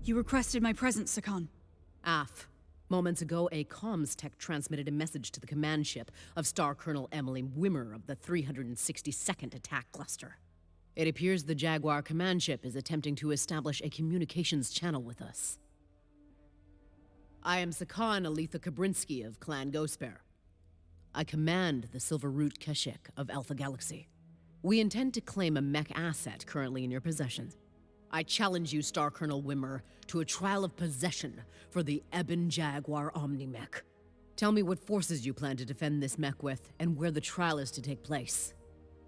You requested my presence, Sakan. AF. Moments ago, a comms tech transmitted a message to the command ship of Star Colonel Emily Wimmer of the 362nd Attack Cluster. It appears the Jaguar command ship is attempting to establish a communications channel with us. I am Sakan Aletha Kabrinsky of Clan Ghostbear. I command the Silver Root Keshik of Alpha Galaxy. We intend to claim a mech asset currently in your possession. I challenge you, Star Colonel Wimmer, to a trial of possession for the Ebon Jaguar Omni-Mech. Tell me what forces you plan to defend this mech with, and where the trial is to take place.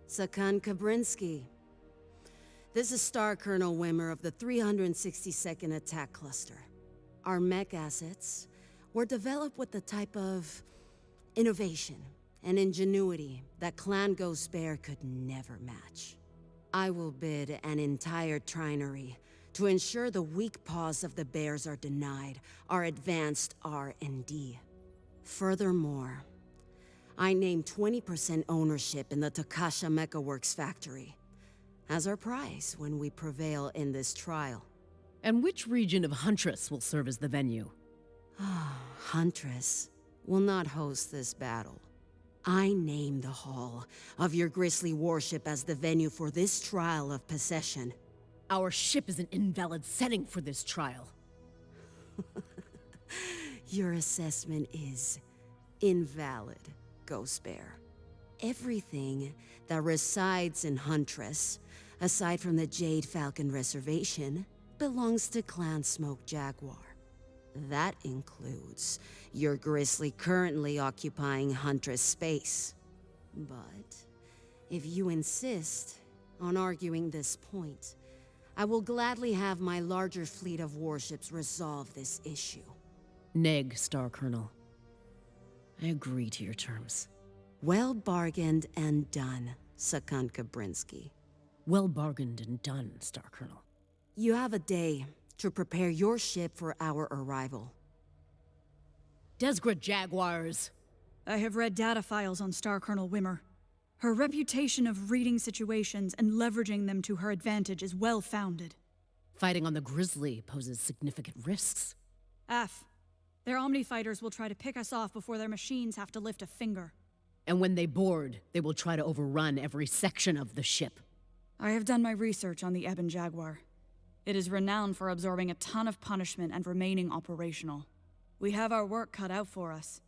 Sakan Kabrinsky. This is Star Colonel Wimmer of the 362nd Attack Cluster. Our mech assets were developed with the type of innovation and ingenuity that Clan Ghostbear could never match. I will bid an entire trinary to ensure the weak paws of the bears are denied our advanced R&D. Furthermore, I name 20% ownership in the Takasha Mechaworks factory as our prize when we prevail in this trial. And which region of Huntress will serve as the venue? Huntress will not host this battle. I name the Hall of your Grizzly warship as the venue for this trial of possession. Our ship is an invalid setting for this trial. Your assessment is invalid, Ghostbear. Everything that resides in Huntress, aside from the Jade Falcon Reservation, belongs to Clan Smoke Jaguar. That includes your Grizzly currently occupying Huntress space. But if you insist on arguing this point, I will gladly have my larger fleet of warships resolve this issue. Neg, Star Colonel. I agree to your terms. Well bargained and done, Sakan Kabrinsky. Well bargained and done, Star Colonel. You have a day to prepare your ship for our arrival. Desgret Jaguars! I have read data files on Star Colonel Wimmer. Her reputation of reading situations and leveraging them to her advantage is well-founded. Fighting on the Grizzly poses significant risks. F. Their Omni-Fighters will try to pick us off before their machines have to lift a finger. And when they board, they will try to overrun every section of the ship. I have done my research on the Ebon Jaguar. It is renowned for absorbing a ton of punishment and remaining operational. We have our work cut out for us,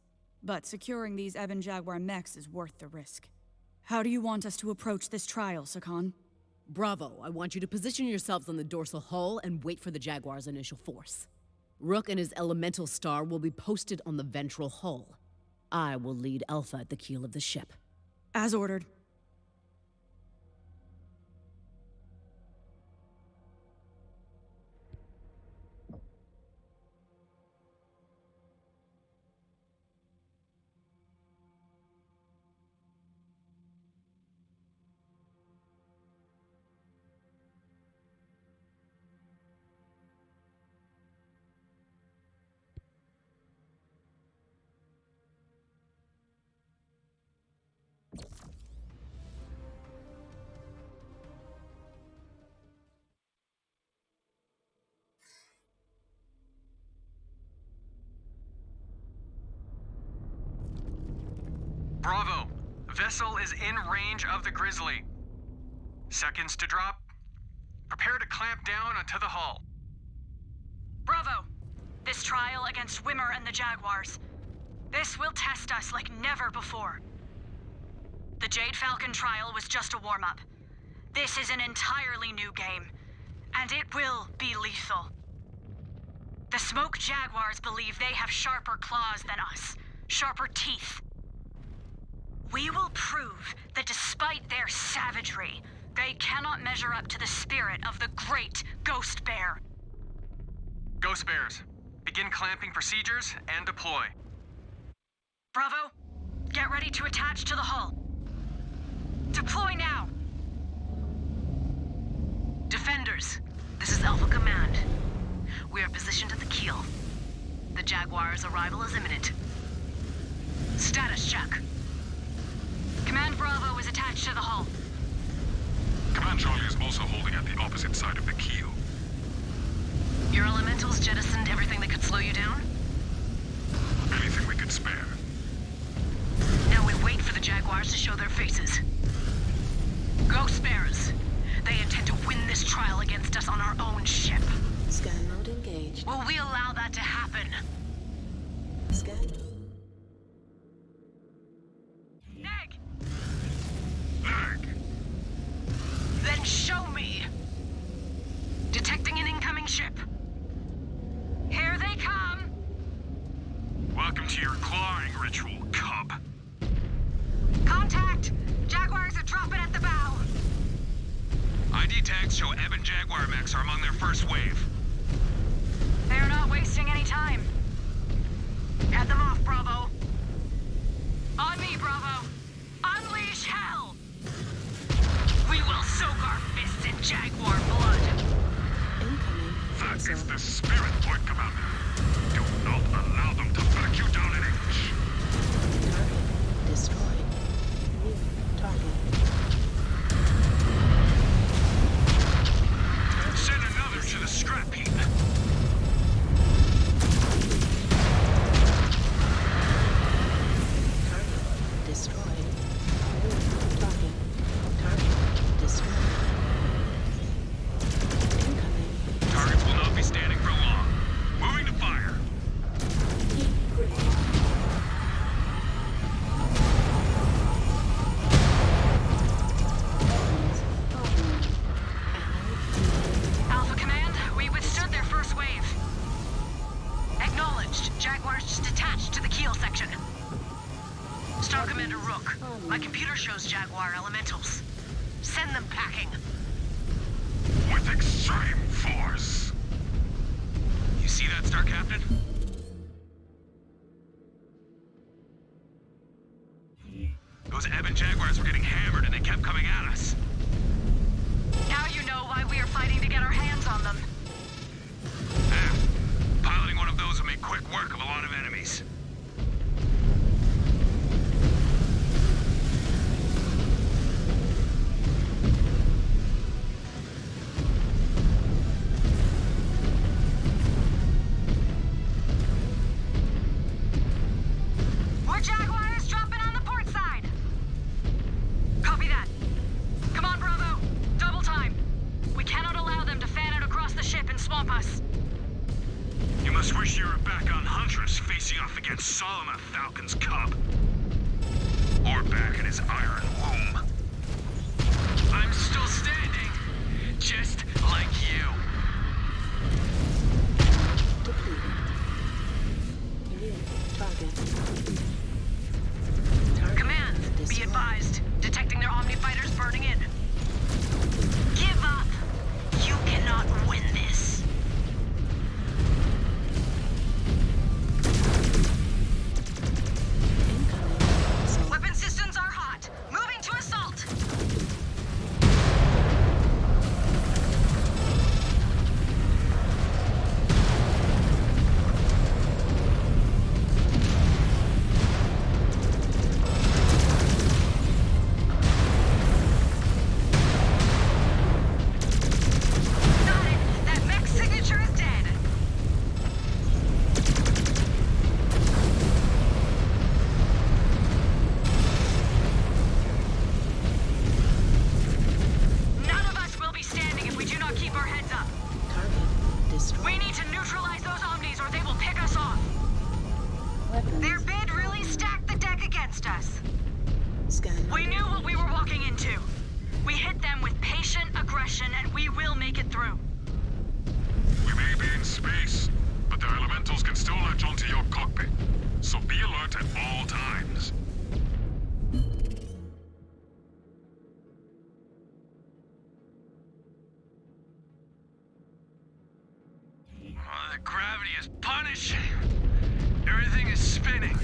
but securing these Ebon Jaguar mechs is worth the risk. How do you want us to approach this trial, Sakan? Bravo, I want you to position yourselves on the dorsal hull and wait for the Jaguar's initial force. Rook and his elemental star will be posted on the ventral hull. I will lead Alpha at the keel of the ship. As ordered. Bravo! Vessel is in range of the Grizzly. Seconds to drop. Prepare to clamp down onto the hull. Bravo! This trial against Wimmer and the Jaguars. This will test us like never before. The Jade Falcon trial was just a warm-up. This is an entirely new game, and it will be lethal. The Smoke Jaguars believe they have sharper claws than us, sharper teeth. We will prove that despite their savagery, they cannot measure up to the spirit of the great Ghost Bear. Ghost Bears, begin clamping procedures and deploy. Bravo, get ready to attach to the hull. Deploy now! Defenders, this is Alpha Command. We are positioned at the keel. The Jaguar's arrival is imminent. Status check. Command Bravo is attached to the hull. Command Charlie is also holding at the opposite side of the keel. Your elementals jettisoned everything that could slow you down? Anything we could spare. Now we wait for the Jaguars to show their faces. Go Sparrows. They intend to win this trial against us on our own ship. Scan mode engaged. Will we allow that to happen? Scan. Neg! Lag. Then show me! Detecting an incoming ship. Here they come! Welcome to your clawing ritual, cub. Contact! Jaguars are dropping at the bow. ID tags show Eben Jaguar mechs are among their first wave. They're not wasting any time. Head them off, Bravo. On me, Bravo. Unleash hell! We will soak our fists in Jaguar blood. Incoming. That is Vessel. the spirit, Point Commander. Do not allow them to back you down an inch. Target destroyed. New target. Send another to the scrap heap. Target destroyed. New target. Target destroyed. Incoming. Targets will not be standing for long. Moving to fire. Heat grenade. Alpha Command, we withstood their first wave. Acknowledged. Jaguars just detached to the keel section. Star Commander Rook, my computer shows Jaguar elementals. Send them packing. With extreme force. You see that, Star Captain? Those Eben Jaguars were getting hammered and they kept coming at us. Now you know why we are fighting to get our hands on them. Piloting one of those would make quick work of a lot of enemies. More Jaguars dropping on the port side. Copy that. Come on, Bravo. Double time. We cannot allow them to fan out across the ship and swamp us. You must wish you were back on Huntress facing off against Solomon Falcon's cub. Or back in his iron womb. I'm still standing, just like you. Depleted. New target. Target Command, be destroyed. advised. Detecting their Omni fighters burning in. Give up. You cannot win this. Incoming. Vessel. Weapon systems are hot. Moving to assault. Got it. That mech signature is dead. None of us will be standing if we do not keep our heads up. Target destroyed. We need to neutralize those Omnis or they will pick us off. Weapons. Their bid really stacked the deck against us. Scan. We knew what we were walking into. We hit them with patient aggression and we will make it through. We may be in space, but the elementals can still latch onto your cockpit. So be alert at all times. The gravity is punishing. Everything is spinning.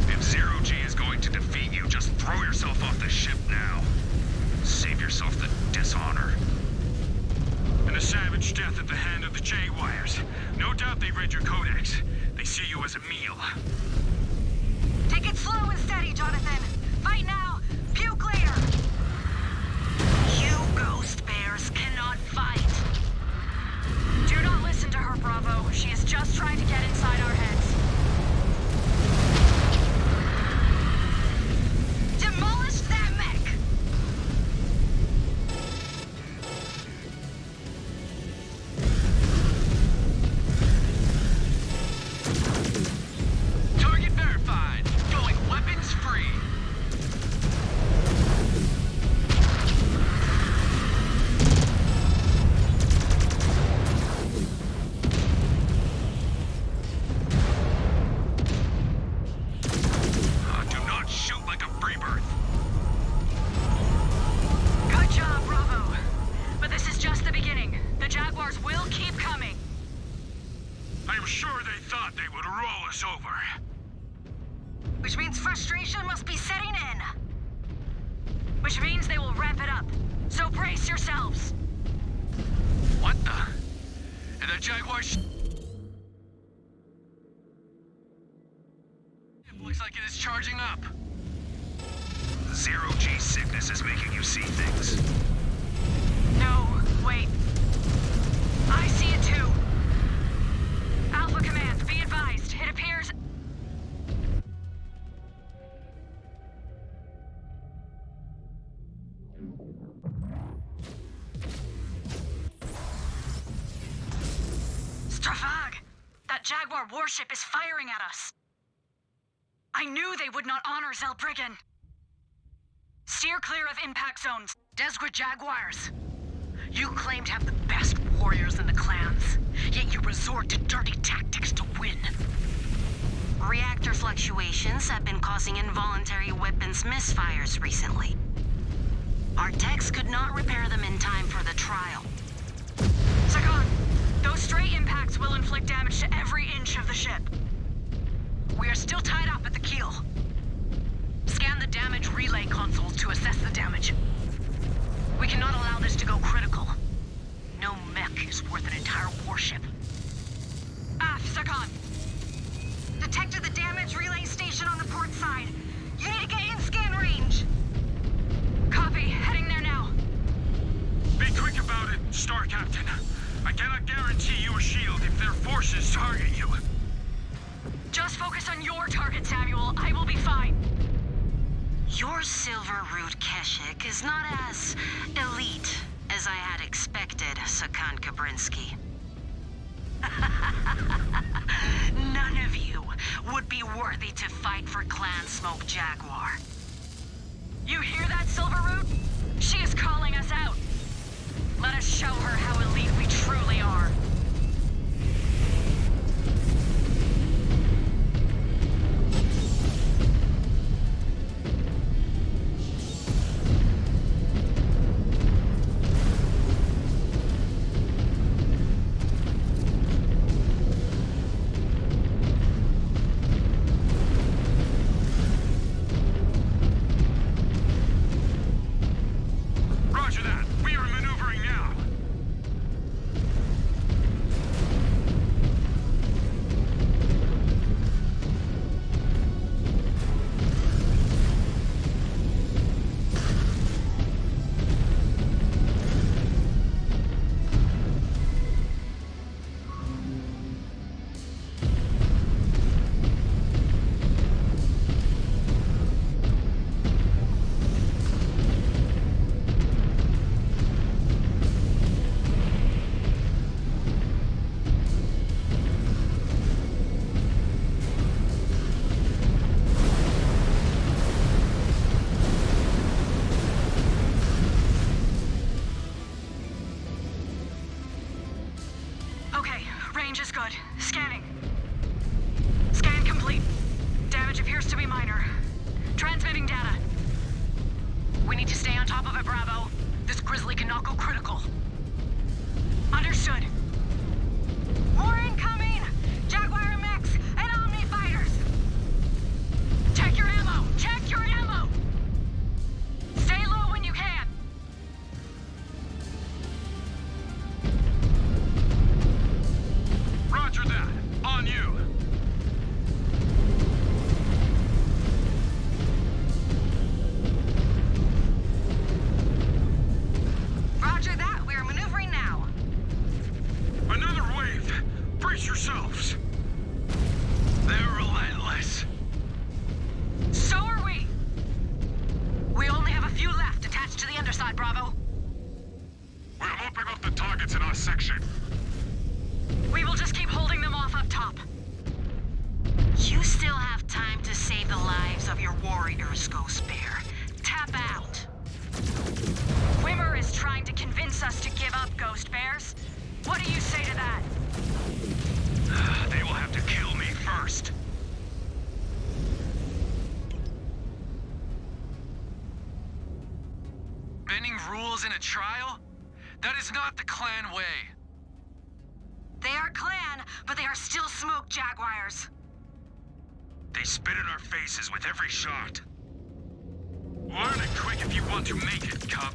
If Zero G is going to defeat you, just throw yourself off the ship now. Save yourself the dishonor. And a savage death at the hand of the Jaguars. No doubt they read your codex. They see you as a meal. Take it slow and steady, Jonathan. Fight now. Puke later. You ghost bears cannot fight. Do try to get inside our heads. Demolish that mech! Target verified. Going weapons free. Do not shoot like a free bird. Good job, Bravo. But this is just the beginning. The Jaguars will keep coming. I'm sure they thought they would roll us over. Which means frustration must be setting in. Which means they will ramp it up. So brace yourselves. What the? And the Jaguars... It looks like it is charging up. Zero-G sickness is making you see things. No, wait. I see it too. Alpha Command, be advised. It appears... Stravag! That Jaguar warship is firing at us. I knew they would not honor Zelbriggen. Steer clear of impact zones. Desperate Jaguars. You claim to have the best warriors in the clans, yet you resort to dirty tactics to win. Reactor fluctuations have been causing involuntary weapons misfires recently. Our techs could not repair them in time for the trial. Sagan, those stray impacts will inflict damage to every inch of the ship. We are still tied up at the keel. Scan the damage relay consoles to assess the damage. We cannot allow this to go critical. No mech is worth an entire warship. Sagan. Detected the damage relay station on the port side. You need to get in scan range. Copy. Heading there now. Be quick about it, Star Captain. I cannot guarantee you a shield if their forces target you. Just focus on your target, Samuel. I will be fine. Your Silver Root Keshik is not as elite as I had expected, Sakan Kabrinsky. None of you would be worthy to fight for Clan Smoke Jaguar. You hear that, Silverroot? She is calling us out. Let us show her how elite we truly are. Roger that. We are maneuvering now. Okay, range is good. Scanning. Scan complete. Damage appears to be minor. Transmitting data. We need to stay on top of it, Bravo. This Grizzly cannot go critical. Understood. More incoming! Jaguar mechs and Omni fighters! Check your ammo! Check your ammo! Stay low when you can! Roger that. On you. Roger that, we're section. We will just keep holding them off up top. You still have time to save the lives of your warriors, Ghost Bear. Tap out. Wimmer is trying to convince us to give up, Ghost Bears. What do you say to that? They will have to kill me first. Bending rules in a trial? That is not the clan way. They are clan, but they are still smoke jaguars. They spit in our faces with every shot. Learn it quick if you want to make it, Cub.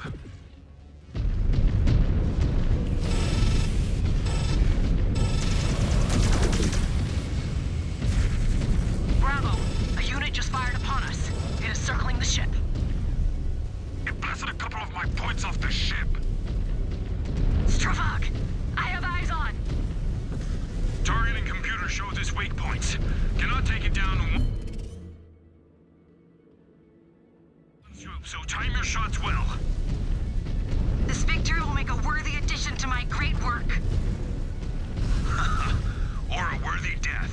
Bravo! A unit just fired upon us. It is circling the ship. It blasted a couple of my points off the ship. Stravog! I have eyes on! Targeting computer shows its weak points. Cannot take it down in one swoop, so time your shots well. This victory will make a worthy addition to my great work. Or a worthy death.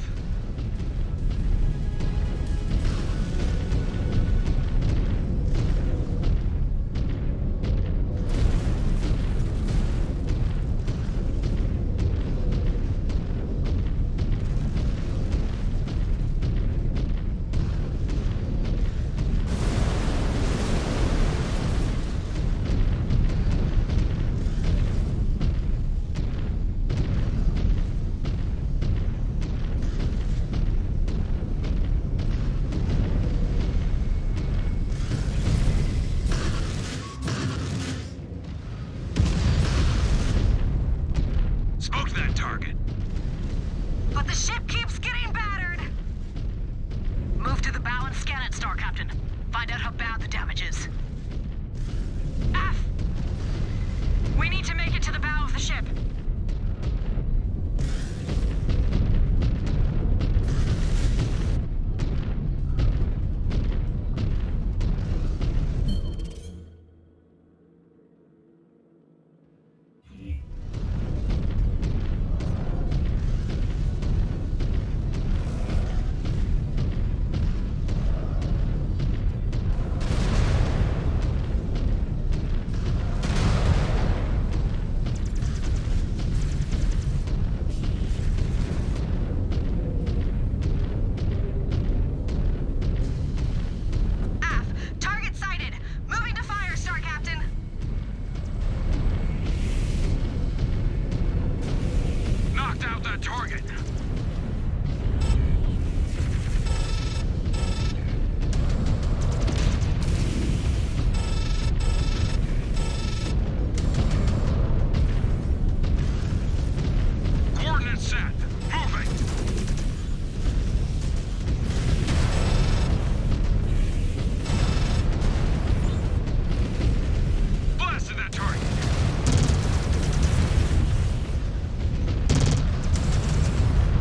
Smoked that target. But the ship keeps getting battered! Move to the bow and scan it, Star Captain. Find out how bad the damage is. F! We need to make it to the bow of the ship. Target sighted! Moving to fire, Star Captain! Knocked out that target. Coordinates set. Moving. Blasted that target. Star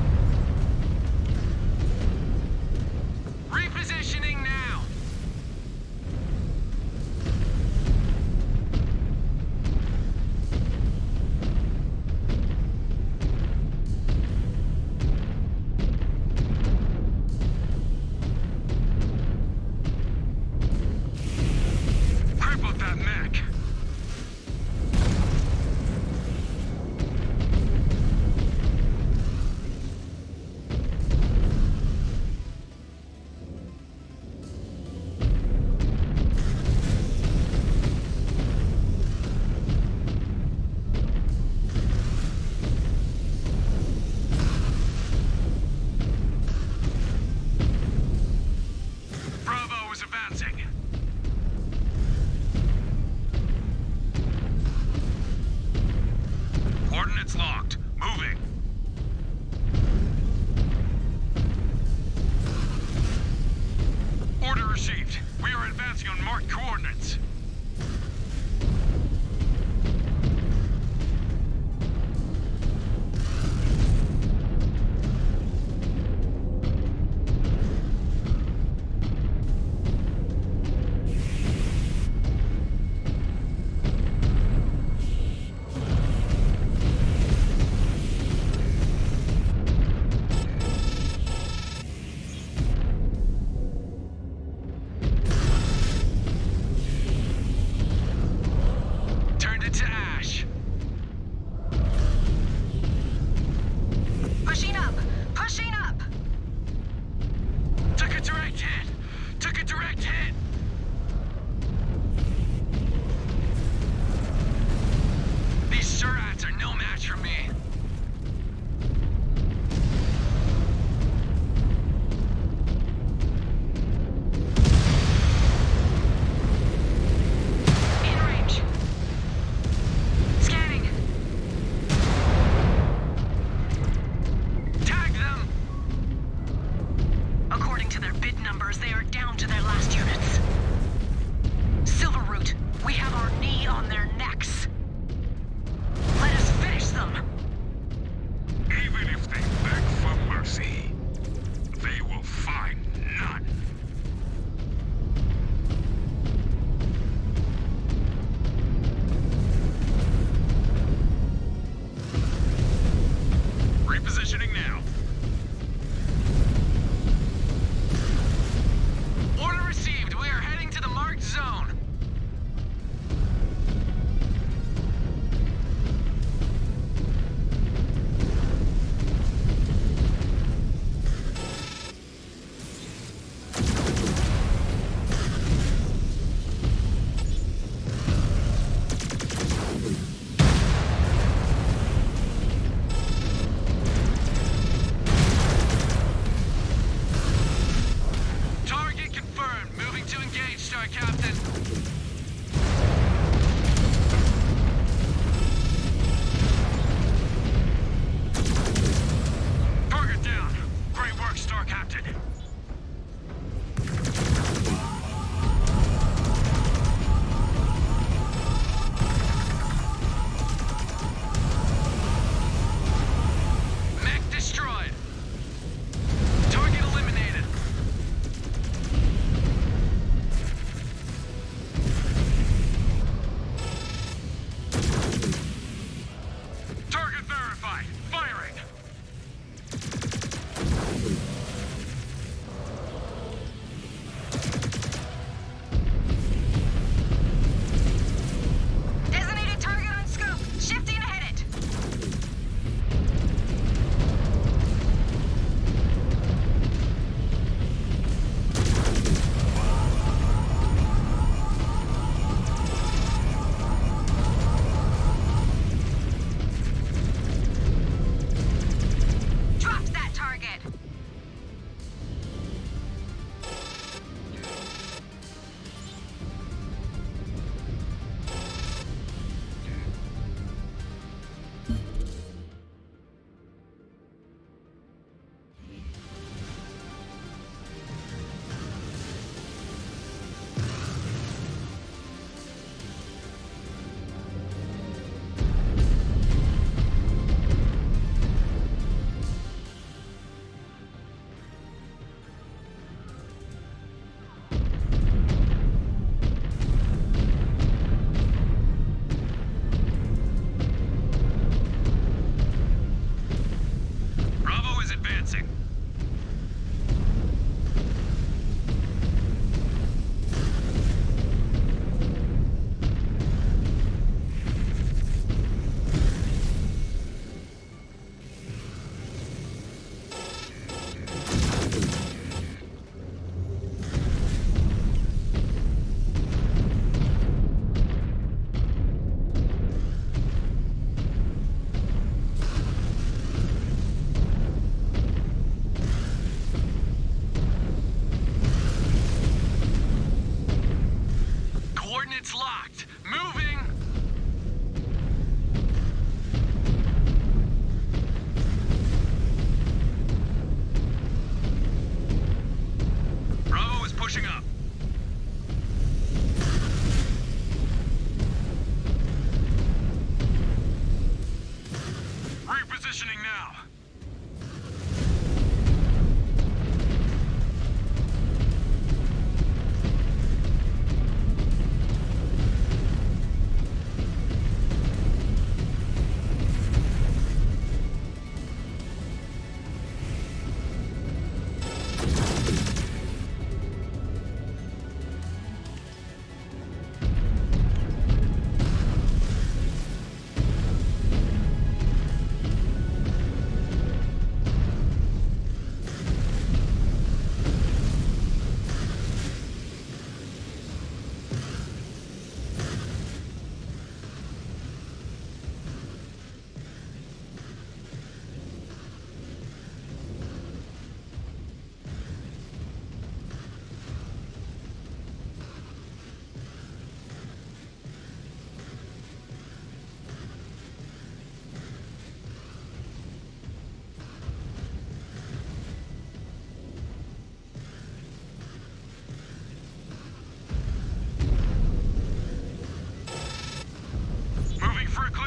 Positioning now.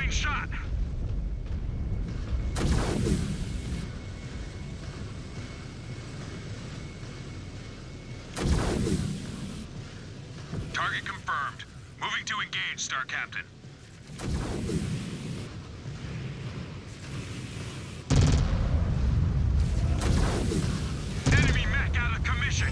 Shot. Target confirmed. Moving to engage, Star Captain. Enemy mech out of commission.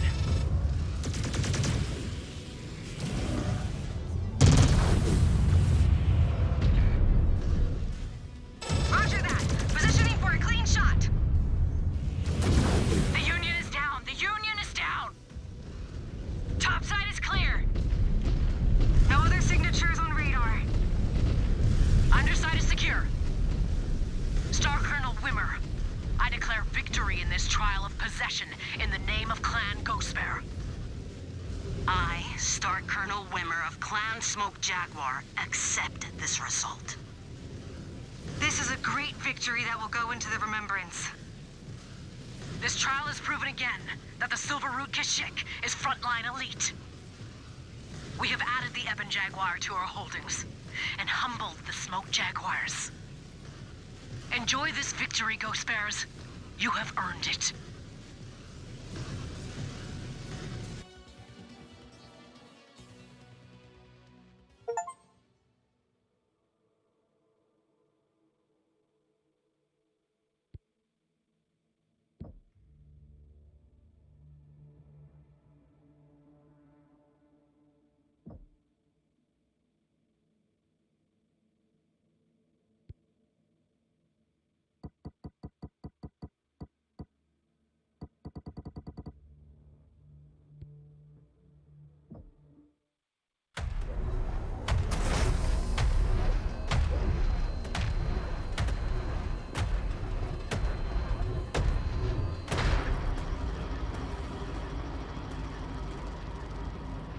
In the name of Clan Ghostbear. I, Star Colonel Wimmer of Clan Smoke Jaguar, accept this result. This is a great victory that will go into the remembrance. This trial has proven again that the Silver Root Kashyyyk is frontline elite. We have added the Ebon Jaguar to our holdings and humbled the Smoke Jaguars. Enjoy this victory, Ghostbears. You have earned it.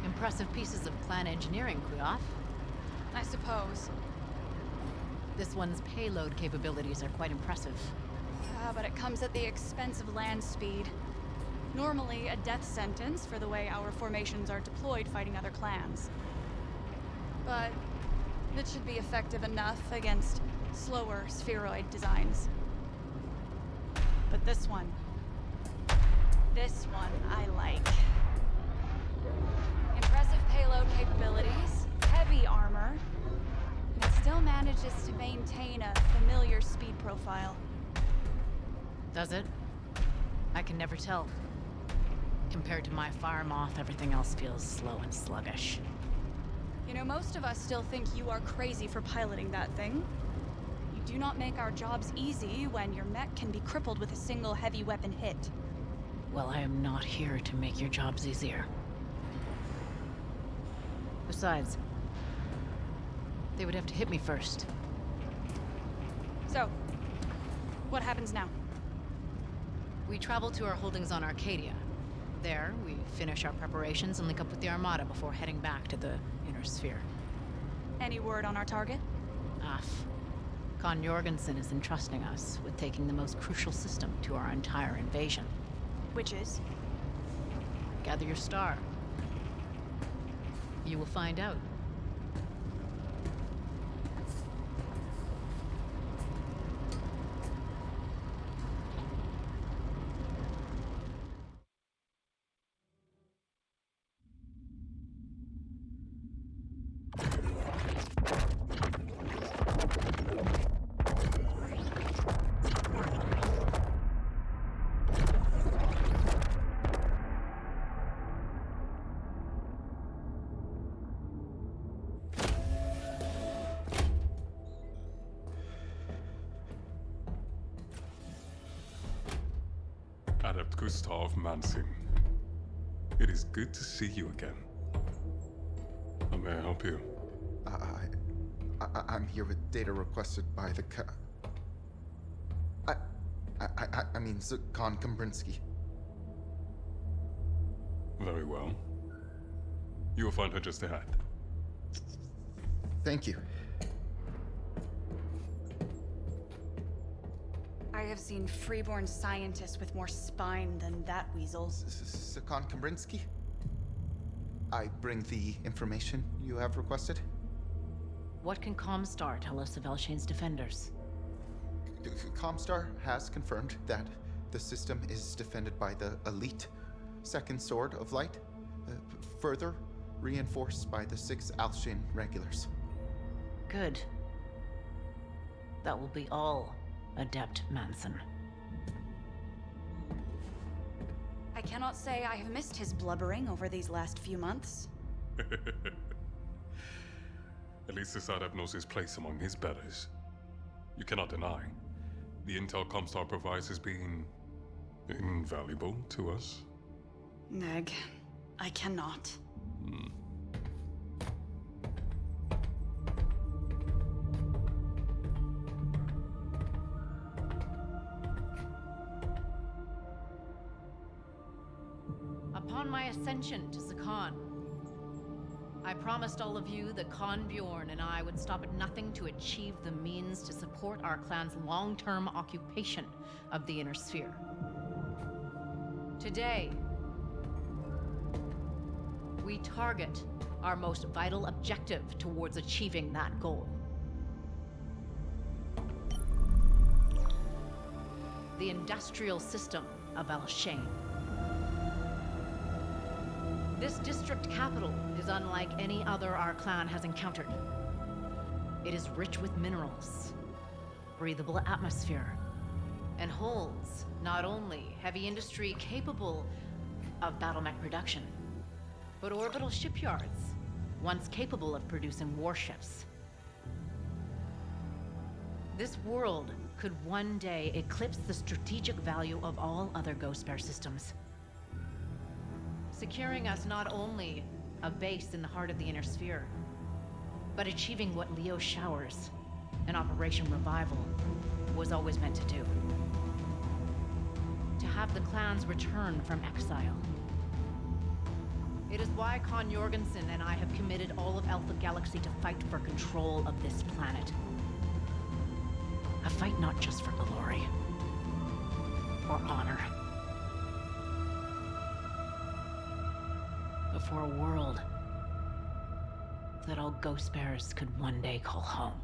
Impressive pieces of clan engineering, Kuyoth. I suppose. This one's payload capabilities are quite impressive. Yeah, but it comes at the expense of land speed. Normally a death sentence for the way our formations are deployed fighting other clans. But it should be effective enough against slower spheroid designs. But this one I like. Impressive payload capabilities, heavy armor, and it still manages to maintain a familiar speed profile. Does it? I can never tell. Compared to my fire moth, everything else feels slow and sluggish. You know, most of us still think you are crazy for piloting that thing. You do not make our jobs easy when your mech can be crippled with a single heavy weapon hit. Well, I am not here to make your jobs easier. Besides, they would have to hit me first. So, what happens now? We travel to our holdings on Arcadia. There, we finish our preparations and link up with the Armada before heading back to the Inner Sphere. Any word on our target? Con Jorgensen is entrusting us with taking the most crucial system to our entire invasion. Which is? Gather your star. You will find out. Adept Gustav Manson. It is good to see you again. How may I help you? I'm here with data requested by the I mean, Khan Kambrinsky. Very well. You will find her just ahead. Thank you. I have seen freeborn scientists with more spine than that weasel. Khan Kambrinsky? I bring the information you have requested. What can Comstar tell us of Elshane's defenders? Comstar has confirmed that the system is defended by the elite Second Sword of Light, further reinforced by the 6 Alshane regulars. Good. That will be all, Adept Manson. I cannot say I have missed his blubbering over these last few months. At least this adept knows his place among his betters. You cannot deny, the intel Comstar provides has been invaluable to us. Meg, I cannot. Upon my ascension to Sakan, I promised all of you that Khan Bjorn and I would stop at nothing to achieve the means to support our clan's long-term occupation of the Inner Sphere. Today, we target our most vital objective towards achieving that goal. The industrial system of Elshane. This district capital is unlike any other our clan has encountered. It is rich with minerals, breathable atmosphere, and holds not only heavy industry capable of battle mech production, but orbital shipyards, once capable of producing warships. This world could one day eclipse the strategic value of all other Ghost Bear systems, securing us not only a base in the heart of the Inner Sphere, but achieving what Leo Showers and Operation Revival was always meant to do. To have the clans return from exile. It is why Khan Jorgensen and I have committed all of Alpha Galaxy to fight for control of this planet. A fight not just for glory or honor, but for a world that all Ghost Bears could one day call home.